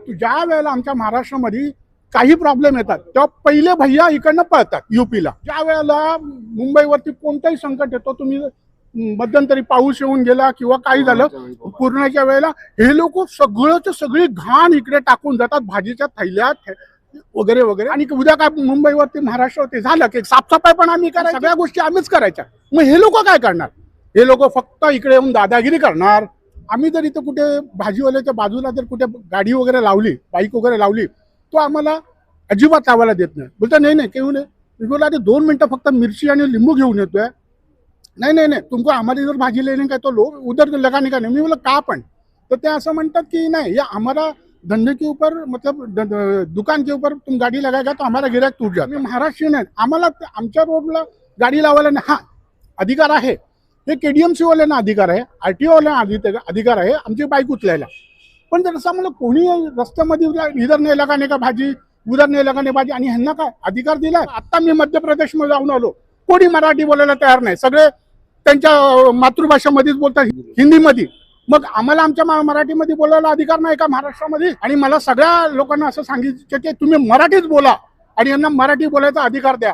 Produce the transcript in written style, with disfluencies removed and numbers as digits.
ज्या वेळेला आमच्या महाराष्ट्रामध्ये काही प्रॉब्लेम येतात तेव्हा पहिले भैया इकडनं पळतात यूपीला. ज्या वेळेला मुंबईवरती कोणताही संकट येतो, तुम्ही मध्यंतरी पाऊस येऊन गेला किंवा काही झालं पूर्णाच्या वेळेला, हे लोक सगळी घाण इकडे टाकून जातात, भाजीच्या थैल्यात वगैरे वगैरे. आणि उद्या काय मुंबईवरती महाराष्ट्रावरती झालं की साफसफाई पण आम्ही करायची, सगळ्या गोष्टी आम्हीच करायच्या. मग हे लोक काय करणार? हे लोक फक्त इकडे येऊन दादागिरी करणार. आम्ही जर इथं कुठे भाजीवाल्याच्या बाजूला जर कुठे गाडी वगैरे लावली, बाईक वगैरे लावली, तो आम्हाला अजिबात लावायला देत नाही. बोलता नाही नाही घेऊन ये. मी बोला आधी 2 मिनिटं फक्त मिरची आणि लिंबू घेऊन येतोय. नाही नाही नाही तुमको हमारी जर भाजी लेने का तो लो उधर लगाने का नहीं. मी बोला का पण? तर ते असं म्हणतात की नाही, या हमारा धंधे के ऊपर मतलब दुकान के ऊपर तुम गाडी लगाएगा तो हमारा गिराक टूट जाता. मी महाराष्ट्रीयन आहे, आम्हाला आमच्या रोडला गाडी लावायला नाही हा अधिकार आहे. हे केडीएमसी वाल्यांना अधिकार आहे, आरटीओ वाल्यांना अधिकार आहे आमची बाईक उचलायला. पण जर असं मला कोणी रस्त्यामध्ये इधर नाही लगाने का भाजी उधर नाही लगाने भाजी, आणि ह्यांना काय अधिकार दिला? आता मी मध्य प्रदेशमध्ये जाऊन आलो, कोणी मराठी बोलायला तयार नाही, सगळे त्यांच्या मातृभाषेमध्येच बोलतात, हिंदीमध्ये. मग आम्हाला आमच्या मराठीमध्ये बोलायला अधिकार नाही का महाराष्ट्रामध्ये? आणि मला सगळ्या लोकांना असं सांगितलं की तुम्ही मराठीच बोला आणि यांना मराठी बोलायचा अधिकार द्या.